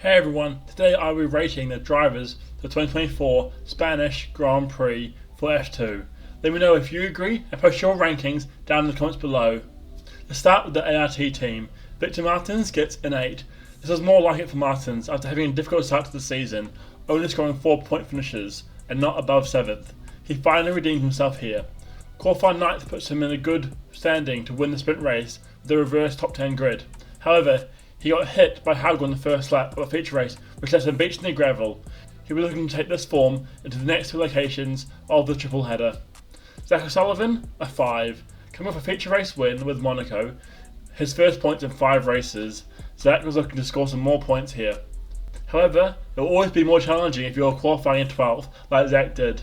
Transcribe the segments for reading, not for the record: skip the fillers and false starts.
Hey everyone, today I will be rating the drivers for the 2024 Spanish Grand Prix for F2. Let me know if you agree and post your rankings down in the comments below. Let's start with the ART team. Victor Martins gets an 8. This was more like it for Martins after having a difficult start to the season, only scoring 4-point finishes and not above 7th. He finally redeemed himself here. Qualifying 9th puts him in a good standing to win the sprint race with the reverse top 10 grid. However, he got hit by Hauger on the first lap of the feature race, which left him beached in the gravel. He will be looking to take this form into the next two locations of the triple header. Zach O'Sullivan, a 5. Coming off a feature race win with Monaco, his first points in 5 races, Zach was looking to score some more points here. However, it will always be more challenging if you're qualifying in 12th, like Zach did.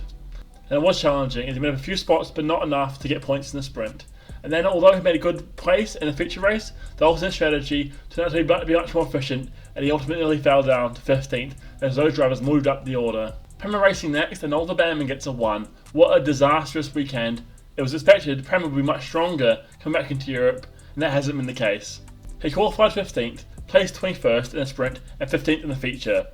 And it was challenging, as he made a few spots but not enough to get points in the sprint. And then, although he made a good place in the feature race, the alternate strategy turned out to be much more efficient, and he ultimately fell down to 15th as those drivers moved up the order. Prema Racing next, and Oliver Behrman gets a 1. What a disastrous weekend. It was expected Prema would be much stronger coming back into Europe, and that hasn't been the case. He qualified 15th, placed 21st in the sprint, and 15th in the feature.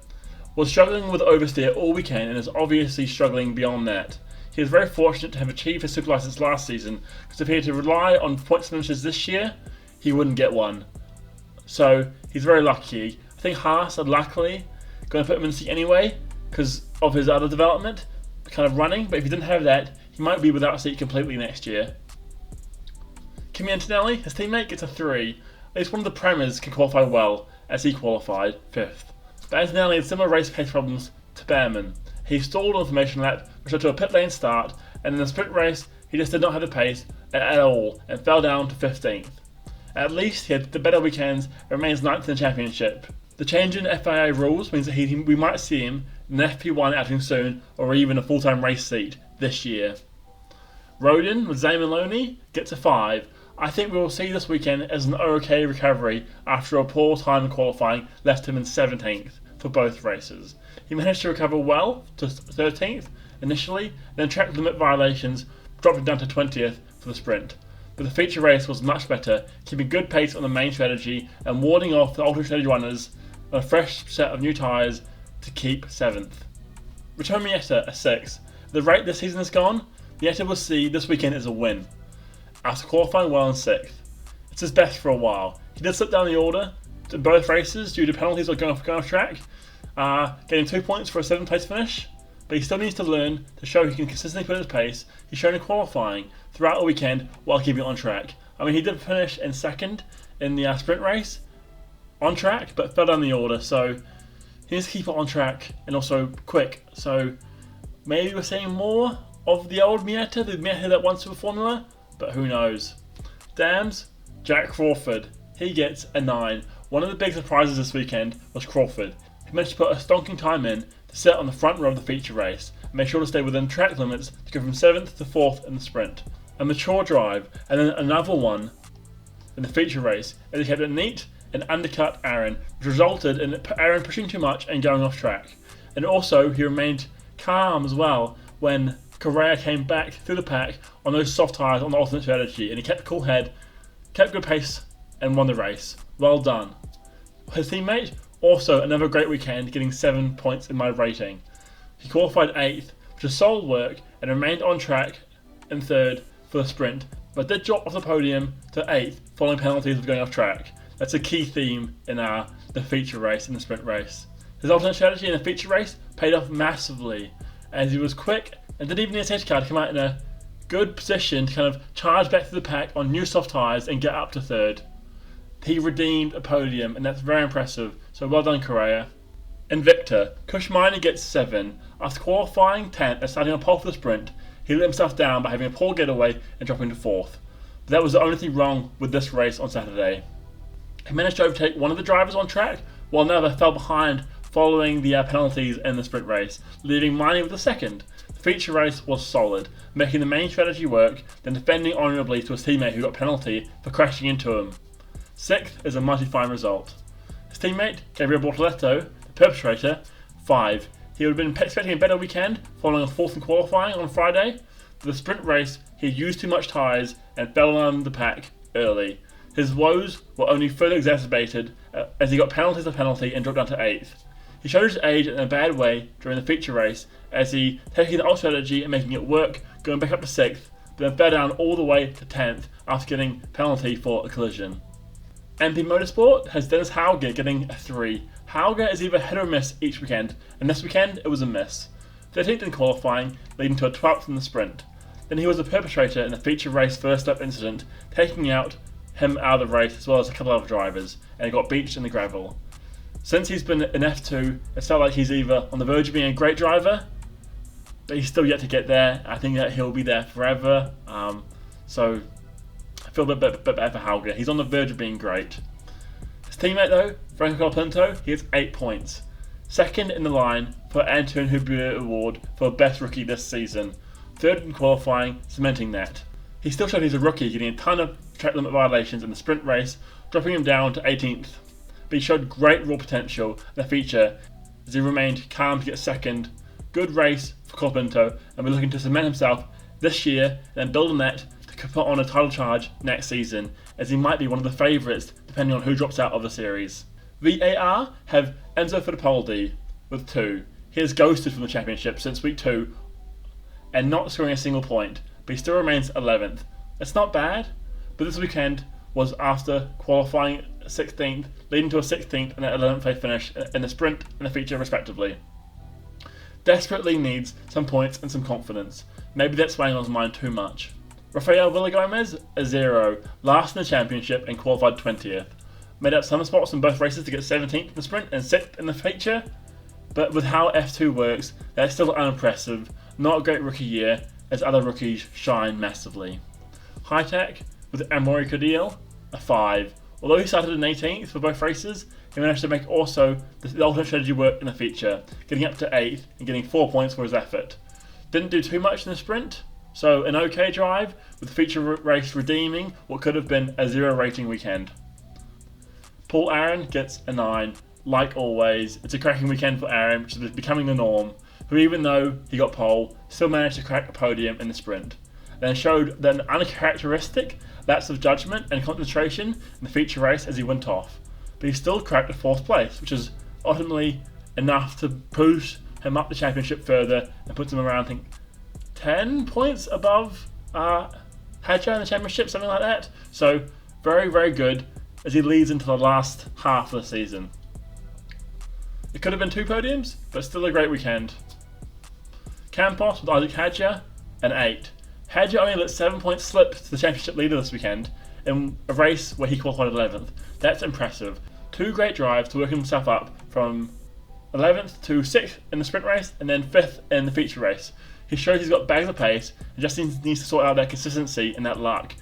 Was struggling with oversteer all weekend and is obviously struggling beyond that. He is very fortunate to have achieved his super license last season, because if he had to rely on points finishes this year, he wouldn't get one. So he's very lucky. I think Haas are luckily going to put him in the seat anyway, because of his other development, kind of running, but if he didn't have that, he might be without a seat completely next year. Kimi Antonelli, his teammate, gets a 3. At least one of the Premas can qualify well, as he qualified 5th. But Antonelli had similar race pace problems to Behrman. He stalled on the formation lap, which led to a pit lane start, and in the sprint race, he just did not have the pace at all and fell down to 15th. At least he had the better weekends and remains 9th in the championship. The change in FIA rules means that we might see him in an FP1 outing soon, or even a full-time race seat this year. Rodin with Zane Maloney gets a 5. I think we will see this weekend as an okay recovery after a poor time in qualifying left him in 17th for both races. He managed to recover well to 13th initially, then track limit violations dropped him down to 20th for the sprint. But the feature race was much better, keeping good pace on the main strategy and warding off the alternate strategy runners on a fresh set of new tyres to keep 7th. Return Miyata a 6. The rate this season has gone, Miyata will see this weekend as a win, after qualifying well in 6th. It's his best for a while. He did slip down the order in both races due to penalties or going off track, getting 2 points for a 7th place finish, but he still needs to learn to show he can consistently put his pace. He's shown in qualifying throughout the weekend while keeping on track. I mean, he did finish in 2nd in the sprint race on track, but fell down the order, so he needs to keep it on track and also quick. So maybe we're seeing more of the old Miyata, the Miyata that won Super Formula, but who knows. Dams, Jack Crawford, he gets a 9. One of the big surprises this weekend was Crawford. He managed to put a stonking time in to sit on the front row of the feature race and make sure to stay within track limits to go from 7th to 4th in the sprint. A mature drive, and then another one in the feature race, as he kept it neat and undercut Aron, which resulted in Aron pushing too much and going off track. And also, he remained calm as well when Correa came back through the pack on those soft tyres on the alternate strategy, and he kept a cool head, kept good pace, and won the race. Well done. His teammate, also another great weekend, getting 7 points in my rating. He qualified 8th, which is solid work, and remained on track in 3rd for the sprint, but did drop off the podium to 8th following penalties of going off track. That's a key theme in the feature race and the sprint race. His alternate strategy in the feature race paid off massively, as he was quick and didn't even need a safety car to come out in a good position to kind of charge back through the pack on new soft tyres and get up to 3rd. He redeemed a podium, and that's very impressive, so well done, Correa. Invicta, Kushminer gets 7. After qualifying 10th and starting on pole for the sprint, he let himself down by having a poor getaway and dropping to 4th. But that was the only thing wrong with this race on Saturday. He managed to overtake one of the drivers on track, while another fell behind following the penalties in the sprint race, leaving Miney with the 2nd. The feature race was solid, making the main strategy work, then defending honourably to his teammate who got a penalty for crashing into him. 6th is a mighty fine result. His teammate, Gabriel Bortoleto, the perpetrator, 5. He would have been expecting a better weekend following a 4th in qualifying on Friday. For the sprint race, he used too much tyres and fell down the pack early. His woes were only further exacerbated as he got penalty to penalty and dropped down to 8th. He showed his age in a bad way during the feature race as he taking the old strategy and making it work, going back up to 6th, but then fell down all the way to 10th after getting penalty for a collision. MP Motorsport has Dennis Hauger getting a 3. Hauger is either hit or miss each weekend, and this weekend it was a miss. 13th in qualifying, leading to a 12th in the sprint. Then he was the perpetrator in the feature race first lap incident, taking him out of the race as well as a couple of other drivers, and he got beached in the gravel. Since he's been in F2, it's felt like he's either on the verge of being a great driver, but he's still yet to get there. I think that he'll be there forever, so I feel a bit bad for Hauger. He's on the verge of being great. His teammate though, Franco Colapinto, he gets 8 points. Second in the line for Antoine Hubert Award for Best Rookie this season. Third in qualifying, cementing that. He still showed he's a rookie, getting a ton of track limit violations in the sprint race, dropping him down to 18th. But he showed great raw potential in the feature as he remained calm to get second. Good race for Colapinto, and we're looking to cement himself this year and then build on that to put on a title charge next season, as he might be one of the favourites depending on who drops out of the series. VAR have Enzo Fittipaldi with 2. He has ghosted from the championship since week 2 and not scoring a single point, but he still remains 11th. It's not bad, but this weekend was after qualifying 16th, leading to a 16th and an 11th place finish in the sprint and the feature respectively. Desperately needs some points and some confidence. Maybe that's weighing on his mind too much. Rafael Villagomez, a 0, last in the championship and qualified 20th. Made up some spots in both races to get 17th in the sprint and 6th in the feature, but with how F2 works, that's still unimpressive. Not a great rookie year, as other rookies shine massively. Hitech, with Amaury Cadiel, a 5. Although he started in 18th for both races, he managed to make also the alternate strategy work in the feature, getting up to 8th and getting 4 points for his effort. Didn't do too much in the sprint, so an okay drive, with the feature race redeeming what could have been a 0 rating weekend. Paul Aron gets a 9. Like always, it's a cracking weekend for Aron, which is becoming the norm, who even though he got pole, still managed to crack a podium in the sprint. Then showed an uncharacteristic lapse of judgment and concentration in the feature race as he went off. But he still cracked a 4th place, which is ultimately enough to push him up the championship further and puts him around, I think, 10 points above Hadjar in the championship, something like that. So very, very good as he leads into the last half of the season. It could have been 2 podiums, but still a great weekend. Campos with Isaac Hadjar, an 8. Hadjar only let 7 points slip to the championship leader this weekend in a race where he qualified 11th. That's impressive. 2 great drives to work himself up from 11th to 6th in the sprint race and then 5th in the feature race. He shows he's got bags of pace and just needs to sort out that consistency and that luck.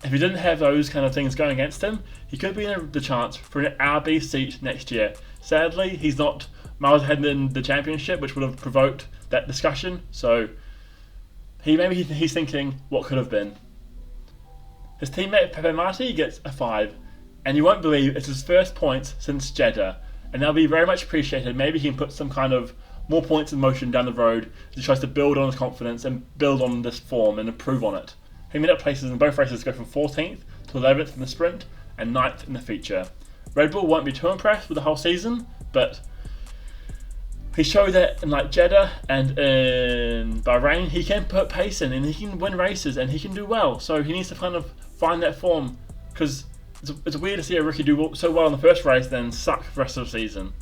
If he didn't have those kind of things going against him, he could be in the chance for an RB seat next year. Sadly, he's not miles ahead in the championship, which would have provoked that discussion, so he's thinking what could have been. His teammate Pepe Marti gets a 5, and you won't believe it's his first points since Jeddah, and that'll be very much appreciated. Maybe he can put some kind of more points in motion down the road as he tries to build on his confidence and build on this form and improve on it. He made up places in both races to go from 14th to 11th in the sprint and 9th in the feature. Red Bull won't be too impressed with the whole season, but he showed that in Jeddah and in Bahrain he can put pace in and he can win races and he can do well. So he needs to kind of find that form, because it's weird to see a rookie do so well in the first race then suck the rest of the season.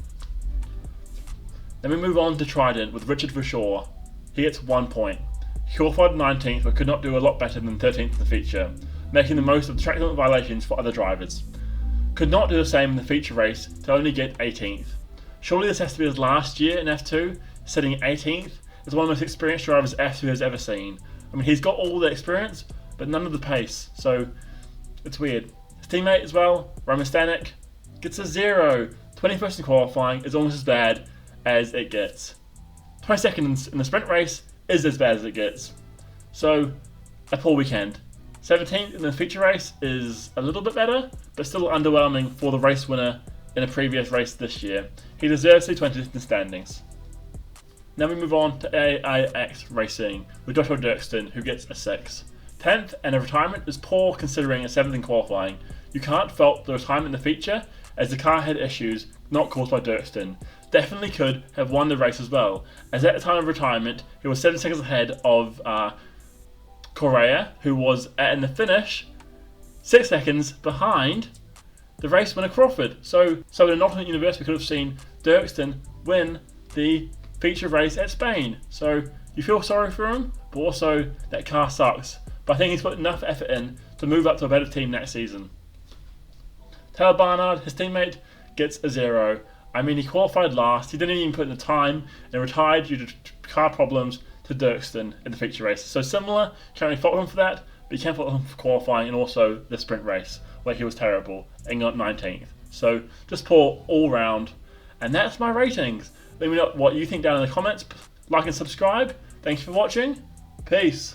Then we move on to Trident with Richard Verschoor. He gets 1 point. He qualified 19th but could not do a lot better than 13th in the feature, making the most of the track limit violations for other drivers. Could not do the same in the feature race to only get 18th. Surely this has to be his last year in F2, sitting 18th as one of the most experienced drivers F2 has ever seen. I mean, he's got all the experience, but none of the pace, so it's weird. His teammate as well, Roman Stanek, gets a 0. 21st in qualifying is almost as bad as it gets. 22nd in the sprint race is as bad as it gets. So, a poor weekend. 17th in the feature race is a little bit better, but still underwhelming for the race winner in a previous race this year. He deserves to be 20th in the standings. Now we move on to Aix Racing with Joshua Dirksen, who gets a 6. 10th and a retirement is poor considering a 7th in qualifying. You can't fault the retirement in the feature, as the car had issues not caused by Dirksen. Definitely could have won the race as well, as at the time of retirement he was 7 seconds ahead of Correa, who was in the finish 6 seconds behind the race winner Crawford. So in an alternate universe we could have seen Dirksen win the feature race at Spain. So you feel sorry for him, but also that car sucks. But I think he's put enough effort in to move up to a better team next season. Taylor Barnard, his teammate, gets a 0. I mean, he qualified last, he didn't even put in the time, and retired due to car problems to Dirksen in the feature race. So similar, can't really fault him for that, but you can fault him for qualifying and also the sprint race, where he was terrible and got 19th. So just poor all round. And that's my ratings. Let me know what you think down in the comments. Like and subscribe. Thanks for watching. Peace.